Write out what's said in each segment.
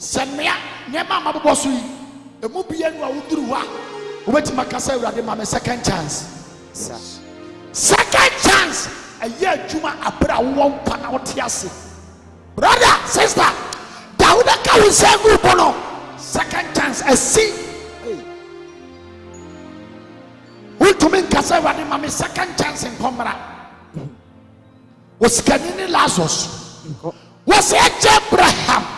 Send me near Mamma Bossui. A movie and what do what? Wait to my casa, my second chance. Second chance. A year Juma Abra won't pan out Tiasi. Brother, sister, Dauda can say Gupono. Second chance, a see. We to make Casa, my second chance in Pomera. Was Canini Lazarus. Was it Abraham?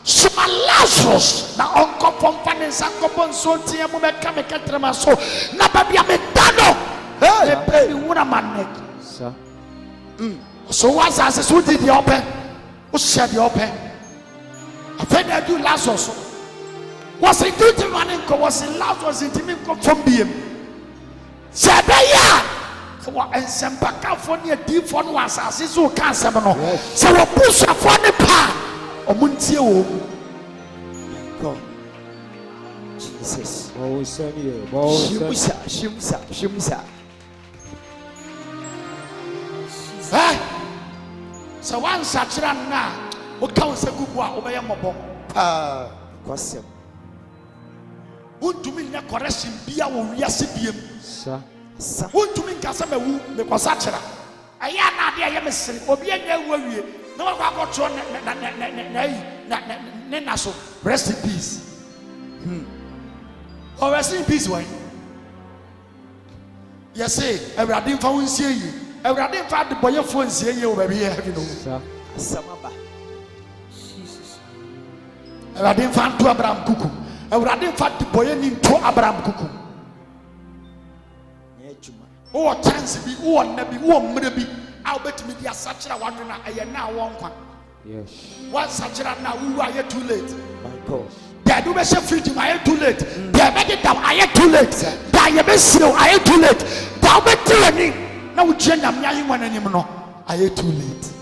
Suma Lazarus. Now, Uncle Pompan and Sankopon so Tia Mumeka Catramaso. Nababia Metano. Hey, baby, what a man. So, once I said, who did the open? Who said the open? I think I do Lazarus. Was it due to running? Was it Lazarus in Timim from being? Sabaya. And some California deep for was as is so cancer. So, a push up on the power. Omuntio God Jesus oh send you shimsa so one sachira na o kan se gugu a obeye mobo kwasem untumi nya correction bia wo wiase biem sa untumi nkasa mewu me kwasachira aya na de aye mesiri obi anya wu awie. No, I got to so rest in peace. Oh, rest in peace, why? Yes, say, I didn't find you. I didn't find the boy of phone see you over here. You know, Jesus. I didn't find to Abraham Kuku. I didn't find the boy into Abraham Kuku. Oh, chance be, oh, maybe, oh, maybe. I'll bet me the such a one and I now one. Yes. One such a now who are too late. My God. They do measure free to my too late. They make it down. I am too late. They miss you. I am too late. Thou be telling no gender. Me one anymore. I am too late.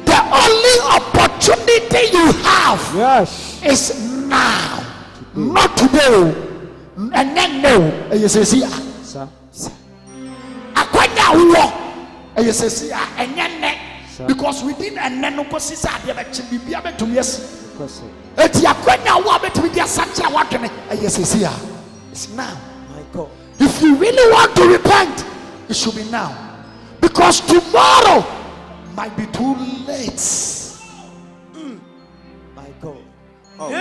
The only opportunity you have, yes, is now, not today, and then no. You say, see, sir. Because we didn't and then no process are there actually be able to yes. It's ya kwenya wa betu dia sacha wakene. Yes, it's now. My God. If you really want to repent, it should be now. Because tomorrow might be too late. My God. Oh.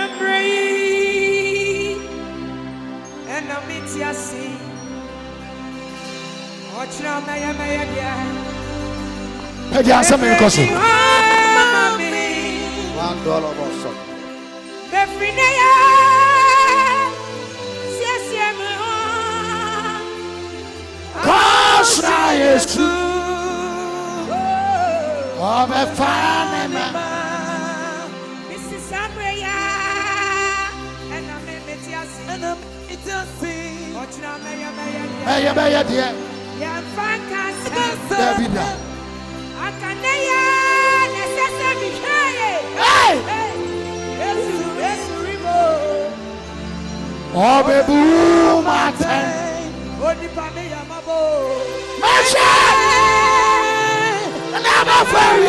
And I'm Pedi answer me because $1 also. Cause I is true. Oh, my family. This is Sabria, and I'm it's a thing. Watch now, Maya, dear. Yeah, David. I can necessarily hey! Oh, baby, Martin. Masha! Never very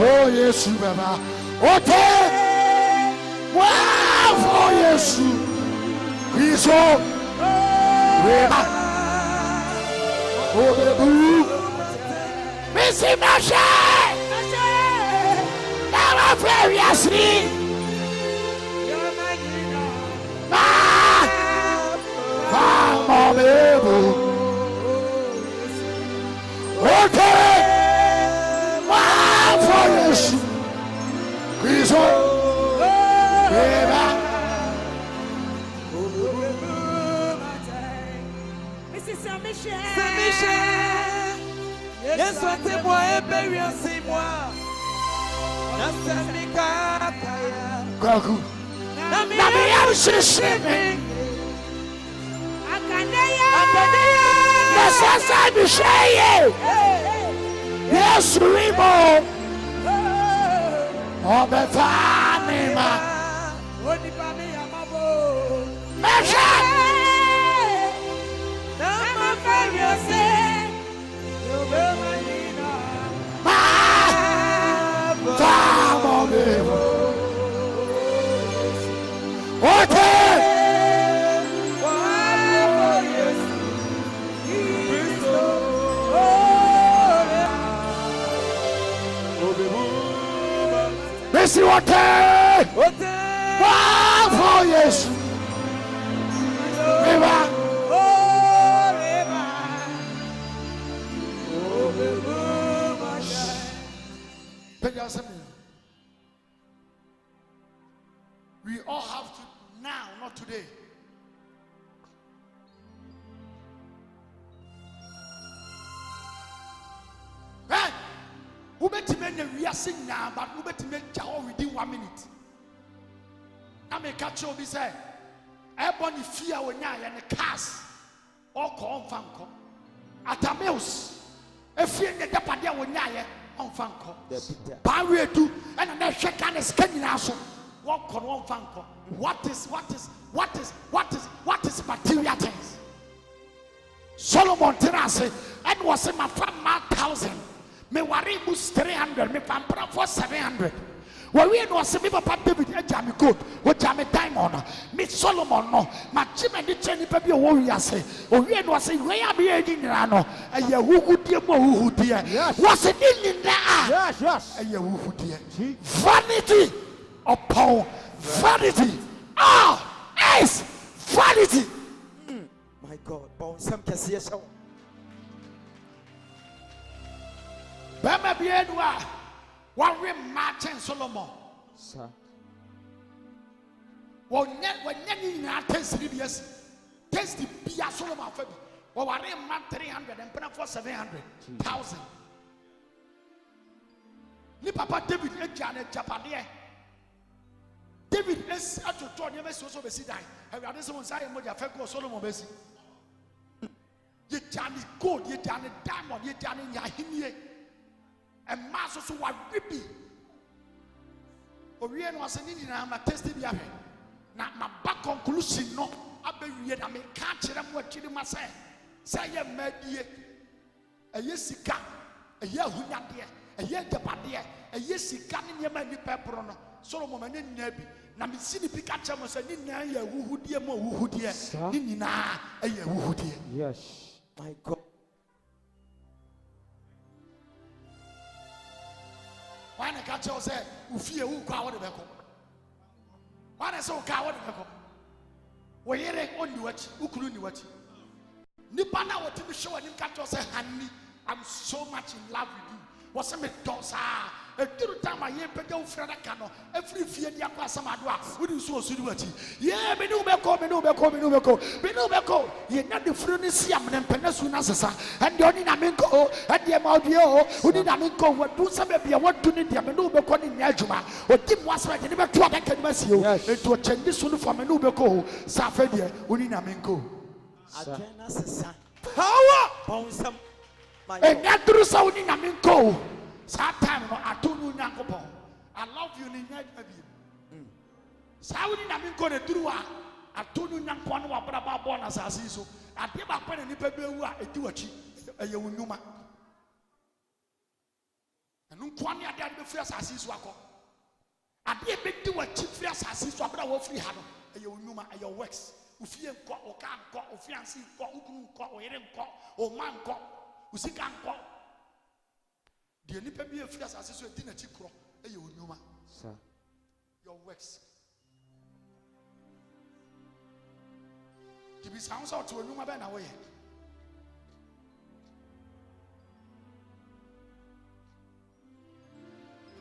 oh yes, Baba. Okay. Wow, oh yes. We so oh baby. Missy Masha. Now I'm very asleep. Oh baby. Okay. Wow, for yes. We so Yes, what the boy, baby, I see moi. Nasamika, Goku. Nami shipping. Necessary to say yes, Remo. Oh, the family, see what for yes. We all have to now, not today. Hey! Who bet to make we are sing now, but who bet to make Jao within 1 minute? I may catch you this say, everybody fear when I and the cast or call Fanco. At a mouse, a fear the Dapadia when I on Fanco. Barrier do, and then shake and a scanning also. Walk on one Fanco. What is material things? Solomon Terrace, and was in my farm 1,000. Me worry boost 300, me pampra for 700. Well, we know some people David a jammy good, what jammy time on me Solomon no, my Jim and the Jenny Baby warrior say, or we know say, where I be a dinner, a ya who dear, who dear, was it in there? Yes, a ya who dear. Vanity upon vanity. Ah, yes, vanity. My God, bound some can see us. Bama bienwa one rim Martin Solomon. Sir. When you are 10 years, test the Pia Solomon for me. Or one rim 300 and put for 700,000. Ni Papa David Janet Japadia. David is at your tour, never so be die. Have you someone say Moja Feko Solomon Bessie? You done it gold, you done it diamond, you done it Yahini. And master so what rippy. Orion was an Indian, I'm a tested yapping. Now, my back conclusion, no, I be read, I may catch them what you must say. Say, a media, a yesika, a yahunya dear, a yapadia, a yesika in your many pepperono, Solomon and Nebby. Now, me see the Pikachu was a Nina, who dear, more who dear, Nina, a who dear. Yes, my God. Why not catch you say, who fear who cow the beco? Why not so cow the beco? Where you only watch, who couldn't watch? Nipana, what to show and catch you say, honey, I'm so much in love with you. What's a dosa? A good time I hear Pedro Fradacano, every fear the Aquasamadua, who do so suit. Yeah, Benubeco, you're not the Frunisium and Penisuna, and Donny Naminko, and the Amaudio, who did Naminko, what do some of you want to need the Menubeco in Yajuma, or Tim was right, never to a can miss you, and to attend this soon for Menubeco, Safedia, Uninaminko. Power! Bouncem. And that through Saudi Naminko. Sometimes I told you, Nankopon, I love you in that baby. Saudi Naminko, the true one. I told you, Nankon, what about bonus as so. I give up pen and paper, a duachi, a Yunuma. And Unquania did the first as his wako. I did big do a cheap first as his wako, or free hand, a Yunuma, a your works. If you got or can't got or fiancé got, who got or hidden got or man got, who see can't got. The only people of France as a dinner chip crop, a you know, sir. Your works. To be sounds out to a woman away.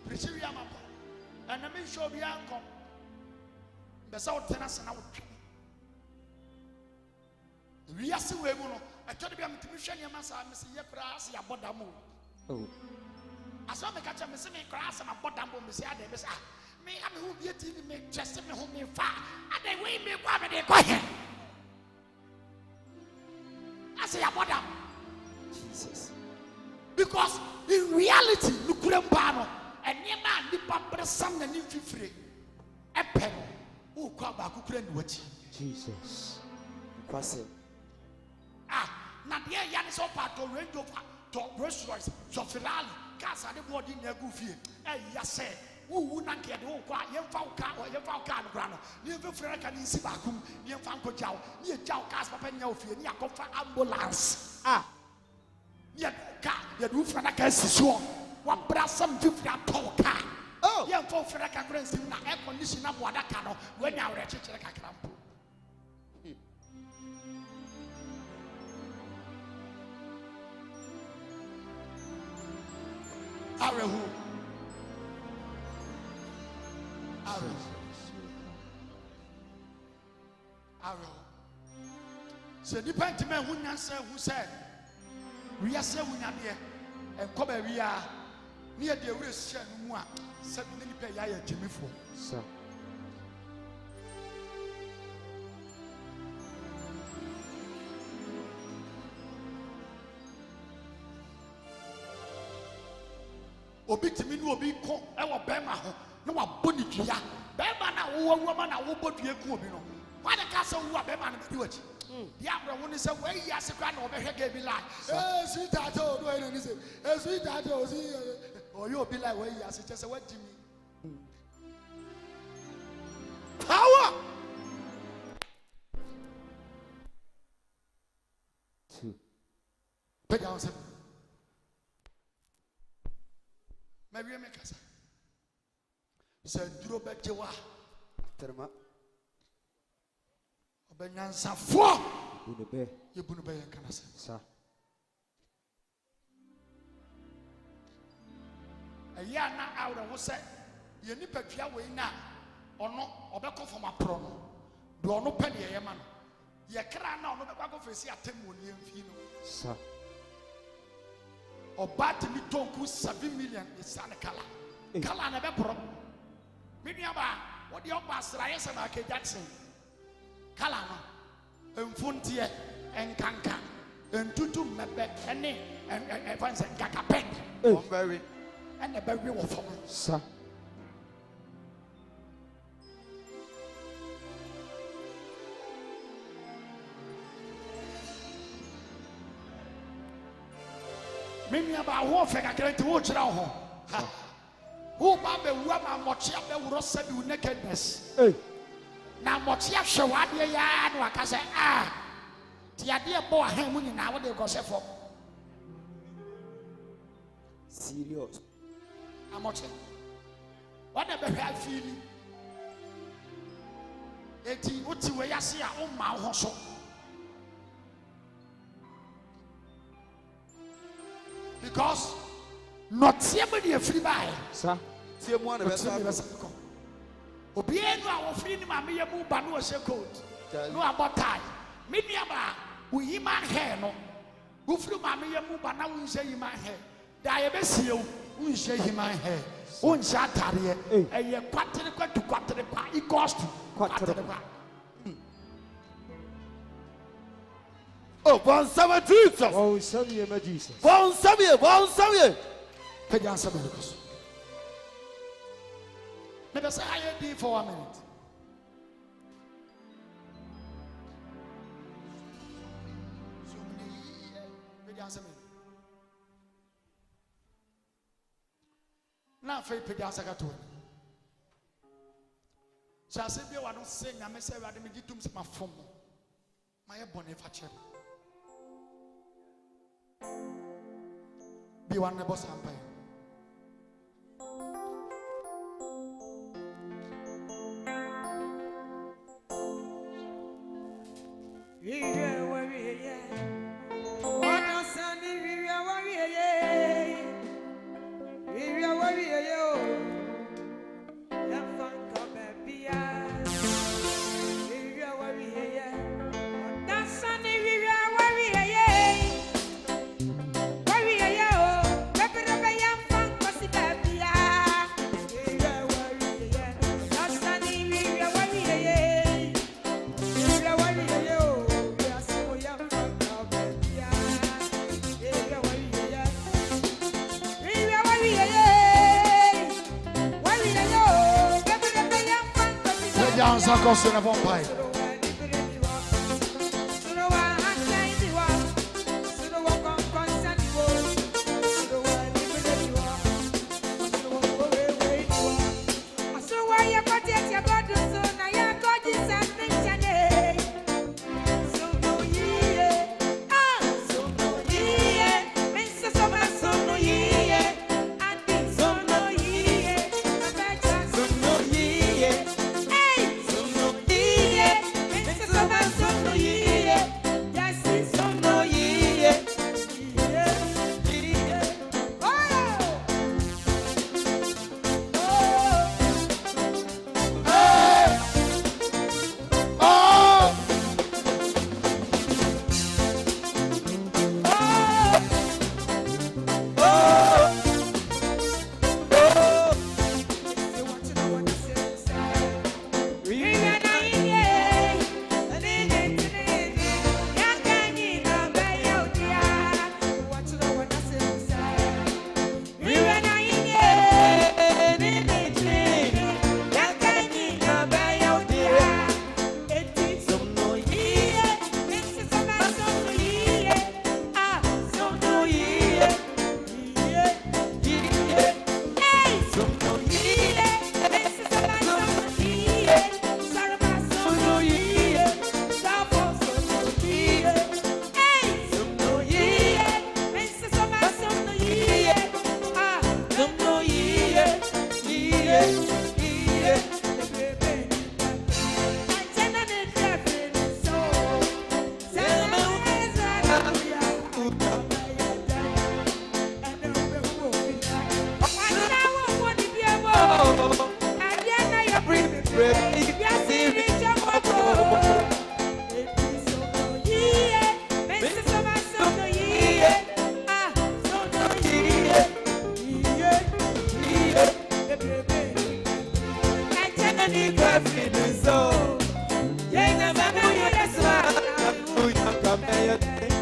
Preaching Yamapa, and I make sure we are come. The South Tennis and I would. We are still able. I told you I'm to be sharing your master, Mr. Yapras, Yabodamo. Oh. As I make a missing class and a bottom of Miss Adams. Me, I mean, who be a TV make just me home in far. And they will be one day quiet. I say, a bottom. Jesus. Because in reality, look at them panel. And near man, the papa, some and if you free. A pen. Who come back, who couldn't watch. Jesus. Now the young is up at the range of restaurants, so Ferrari, Casa, the body in a goofy. Yes, sir. Who not get the whole quiet, young car or young car grano. Near the Frank and Sibakum, near Fanco Jow, near Jow Casper Penyofi, near Cofa ambulance. Yet, car, the roof and a case sure. What brass some 50 talk car. Oh, young folk for a conference in the air condition of Wadakano when you are a church like a cramp. Arrow. So depend man who said we are saying we are here and come we are near the risk and one 7 minutes per year Jimmy for sir. Obi timi no obi ko e wo bema ho na wa boni dua bema na wo woman na wo bodua ku obi no wa de ka se wo bema na bi wachi dia abro wo ni se we yi ase kwa na obehwe ga bi lie sweet ata o do ene ni se sweet ata o si o yo bi lie we yi ase che se wa jimi power 2 put down some. Maybe I make us. Said, "Duro bejewa." Terma. Obenyansa fo. Bunube. Ye bunube ye kanasa. Sa. Aya na awre wo se ye nipa dua we na ono obekọ from apro no. Do ono pe de ye ma no. Ye kra na ono bekọ ko fesi atemu ni emfi no. Sa. Obat mi tonku 7 million is an kala. Kala na be pro. Mediaba, what the obasra yes na ke Jackson. Kala no. Emfuntie enkanka. Entutu mebe ene fanse kakapet. Very. And the baby wo fo. Sir. Mimi aba wo fe kakere ti wo kira ho wo ba be wu ama mochia be wuro sabi nakedness na mochia hwe wade ya na waka se ti ade bo ahan mu nyina wo de go se fo serious amoche wade be hwe afili eti uti we yase a o ma ho so. Because not somebody a free buy, sir. See one of us. Obienu a free ni mama ye mu ba no she coat. No about tie. Me niaba we human hair no. Wo free mama ye mu ba na wo she human hair. Da ye be sie wo she human hair. Wo ncha atare ye kwatere kwa equals to kwatere kwa. Oh, bon Samuel Jesus. Oh, Samuel, my Jesus. Bon Samuel. Pay down some minutes. Let us say I did for 1 minute. So many. Pay down some minutes. Now, pay down some minutes. So I said, "You are not saying I may say I didn't get to my phone. My bonnet factory." Be one neighbor sampai. Pepe answer question of one pie. Ready?